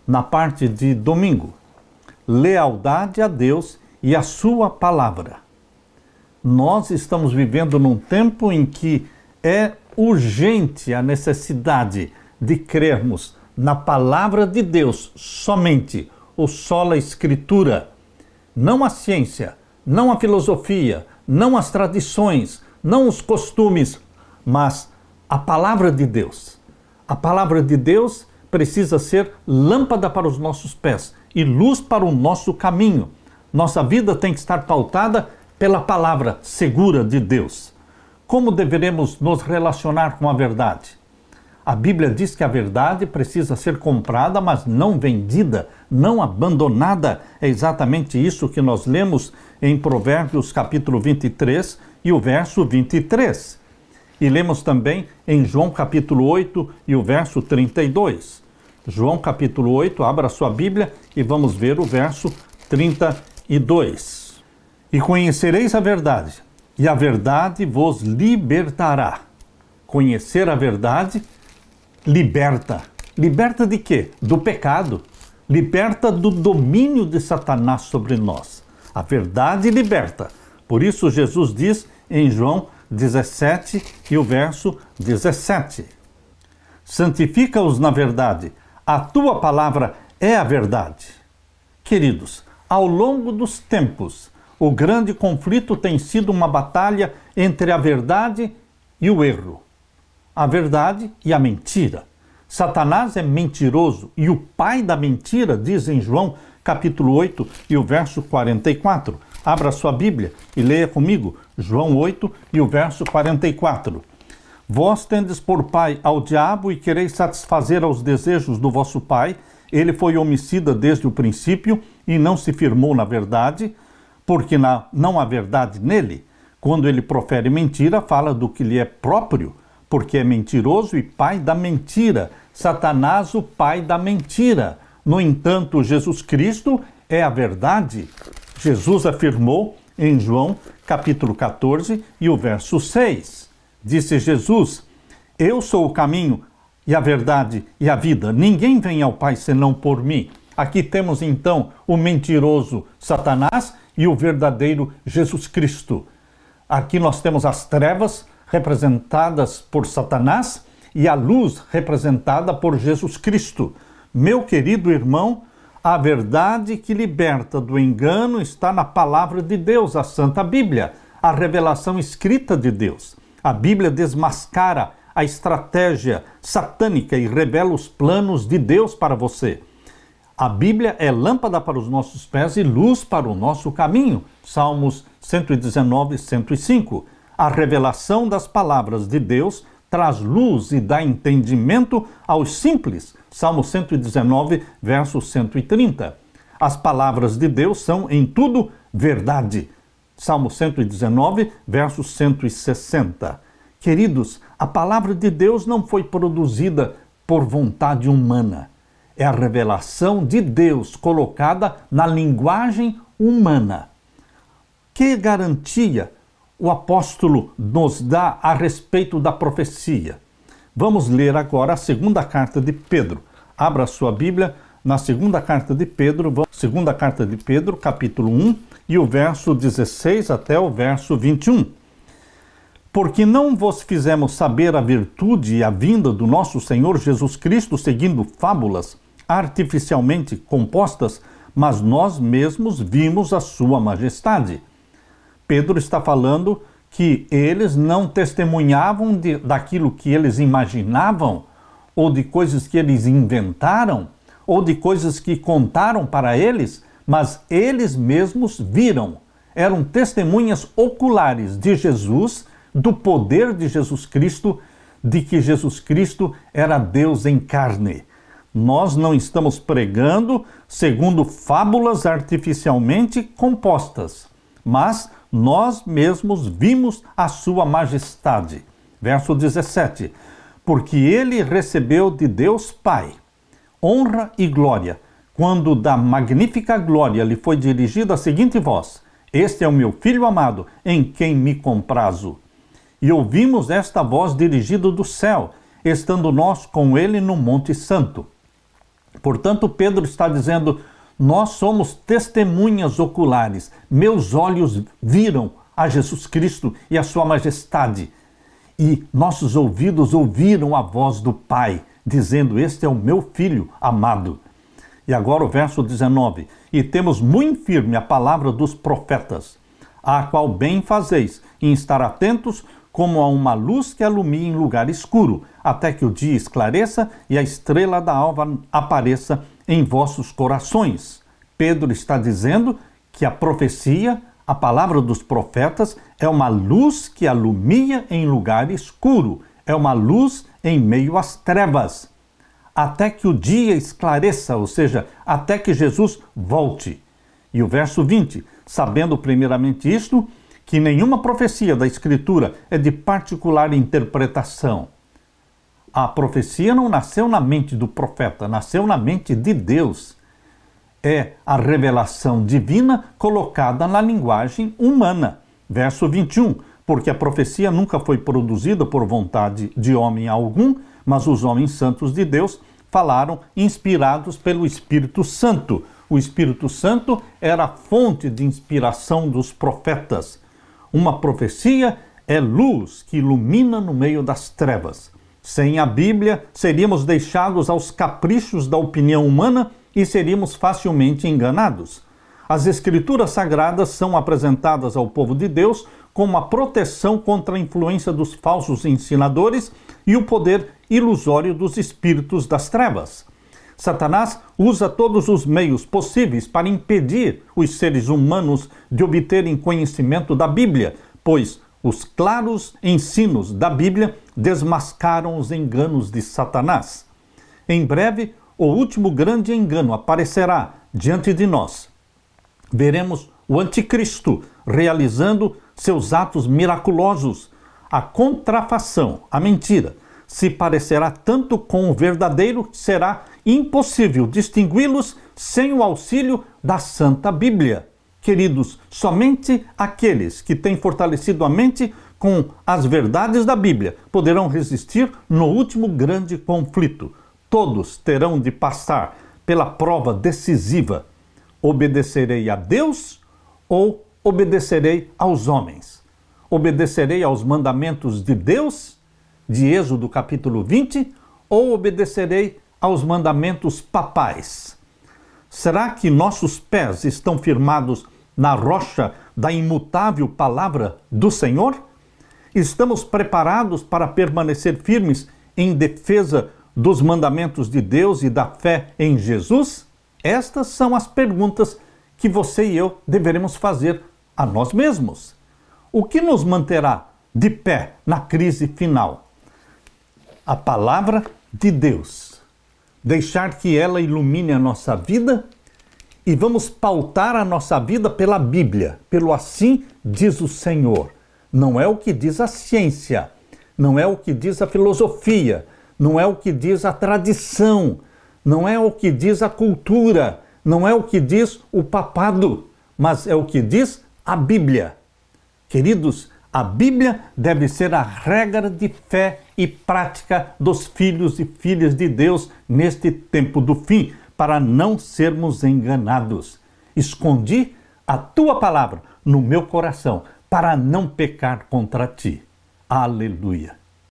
na parte de domingo. Lealdade a Deus e a sua palavra. Nós estamos vivendo num tempo em que é urgente a necessidade de crermos na palavra de Deus somente, ou sola Escritura. Não a ciência, não a filosofia, não as tradições, não os costumes, mas a palavra de Deus. A palavra de Deus precisa ser lâmpada para os nossos pés e luz para o nosso caminho. Nossa vida tem que estar pautada pela palavra segura de Deus. Como deveremos nos relacionar com a verdade? A Bíblia diz que a verdade precisa ser comprada, mas não vendida, não abandonada. É exatamente isso que nós lemos em Provérbios capítulo 23 e o verso 23. E lemos também em João capítulo 8 e o verso 32. João capítulo 8, abra sua Bíblia e vamos ver o verso 32. E conhecereis a verdade, e a verdade vos libertará. Conhecer a verdade liberta. Liberta de quê? Do pecado. Liberta do domínio de Satanás sobre nós. A verdade liberta. Por isso Jesus diz em João 17 e o verso 17. Santifica-os na verdade. A tua palavra é a verdade. Queridos, ao longo dos tempos, o grande conflito tem sido uma batalha entre a verdade e o erro. A verdade e a mentira. Satanás é mentiroso e o pai da mentira, diz em João capítulo 8 e o verso 44. Abra sua Bíblia e leia comigo João 8 e o verso 44. Vós tendes por pai ao diabo e quereis satisfazer aos desejos do vosso pai. Ele foi homicida desde o princípio e não se firmou na verdade, porque não há verdade nele. Quando ele profere mentira, fala do que lhe é próprio, porque é mentiroso e pai da mentira. Satanás, o pai da mentira. No entanto, Jesus Cristo é a verdade. Jesus afirmou em João capítulo 14 e o verso 6. Disse Jesus: eu sou o caminho e a verdade e a vida. Ninguém vem ao Pai senão por mim. Aqui temos então o mentiroso Satanás e o verdadeiro Jesus Cristo. Aqui nós temos as trevas representadas por Satanás e a luz representada por Jesus Cristo. Meu querido irmão, a verdade que liberta do engano está na palavra de Deus, a Santa Bíblia, a revelação escrita de Deus. A Bíblia desmascara a estratégia satânica e revela os planos de Deus para você. A Bíblia é lâmpada para os nossos pés e luz para o nosso caminho. Salmos 119, 105. A revelação das palavras de Deus traz luz e dá entendimento aos simples. Salmo 119, verso 130. As palavras de Deus são em tudo verdade. Salmo 119, verso 160. Queridos, a palavra de Deus não foi produzida por vontade humana. É a revelação de Deus colocada na linguagem humana. Que garantia o apóstolo nos dá a respeito da profecia? Vamos ler agora a segunda carta de Pedro. Abra sua Bíblia na segunda carta de Pedro, capítulo 1, e o verso 16 até o verso 21. Porque não vos fizemos saber a virtude e a vinda do nosso Senhor Jesus Cristo seguindo fábulas artificialmente compostas, mas nós mesmos vimos a sua majestade. Pedro está falando que eles não testemunhavam daquilo que eles imaginavam, ou de coisas que eles inventaram, ou de coisas que contaram para eles, mas eles mesmos viram. Eram testemunhas oculares de Jesus, do poder de Jesus Cristo, de que Jesus Cristo era Deus em carne. Nós não estamos pregando segundo fábulas artificialmente compostas, mas nós mesmos vimos a sua majestade. Verso 17. Porque ele recebeu de Deus Pai honra e glória, quando da magnífica glória lhe foi dirigida a seguinte voz: este é o meu Filho amado, em quem me comprazo. E ouvimos esta voz dirigida do céu, estando nós com ele no Monte Santo. Portanto, Pedro está dizendo: nós somos testemunhas oculares. Meus olhos viram a Jesus Cristo e a sua majestade. E nossos ouvidos ouviram a voz do Pai, dizendo: este é o meu Filho amado. E agora o verso 19. E temos muito firme a palavra dos profetas, a qual bem fazeis em estar atentos, como a uma luz que alumia em lugar escuro, até que o dia esclareça e a estrela da alva apareça em vossos corações. Pedro está dizendo que a profecia, a palavra dos profetas, é uma luz que alumia em lugar escuro, é uma luz em meio às trevas, até que o dia esclareça, ou seja, até que Jesus volte. E o verso 20, sabendo primeiramente isto, que nenhuma profecia da Escritura é de particular interpretação. A profecia não nasceu na mente do profeta, nasceu na mente de Deus. É a revelação divina colocada na linguagem humana. Verso 21, porque a profecia nunca foi produzida por vontade de homem algum, mas os homens santos de Deus falaram inspirados pelo Espírito Santo. O Espírito Santo era a fonte de inspiração dos profetas. Uma profecia é luz que ilumina no meio das trevas. Sem a Bíblia, seríamos deixados aos caprichos da opinião humana e seríamos facilmente enganados. As Escrituras Sagradas são apresentadas ao povo de Deus como a proteção contra a influência dos falsos ensinadores e o poder ilusório dos espíritos das trevas. Satanás usa todos os meios possíveis para impedir os seres humanos de obterem conhecimento da Bíblia, pois os claros ensinos da Bíblia desmascaram os enganos de Satanás. Em breve, o último grande engano aparecerá diante de nós. Veremos o anticristo realizando seus atos miraculosos. A contrafação, a mentira, se parecerá tanto com o verdadeiro que será impossível distingui-los sem o auxílio da Santa Bíblia. Queridos, somente aqueles que têm fortalecido a mente com as verdades da Bíblia poderão resistir no último grande conflito. Todos terão de passar pela prova decisiva: obedecerei a Deus ou obedecerei aos homens? Obedecerei aos mandamentos de Deus, de Êxodo capítulo 20, ou obedecerei aos mandamentos papais? Será que nossos pés estão firmados na rocha da imutável palavra do Senhor? Estamos preparados para permanecer firmes em defesa dos mandamentos de Deus e da fé em Jesus? Estas são as perguntas que você e eu deveremos fazer a nós mesmos. O que nos manterá de pé na crise final? A palavra de Deus. Deixar que ela ilumine a nossa vida e vamos pautar a nossa vida pela Bíblia, pelo assim diz o Senhor. Não é o que diz a ciência, não é o que diz a filosofia, não é o que diz a tradição, não é o que diz a cultura, não é o que diz o papado, mas é o que diz a Bíblia. Queridos, a Bíblia deve ser a regra de fé e prática dos filhos e filhas de Deus neste tempo do fim, para não sermos enganados. Escondi a tua palavra no meu coração para não pecar contra ti. Aleluia.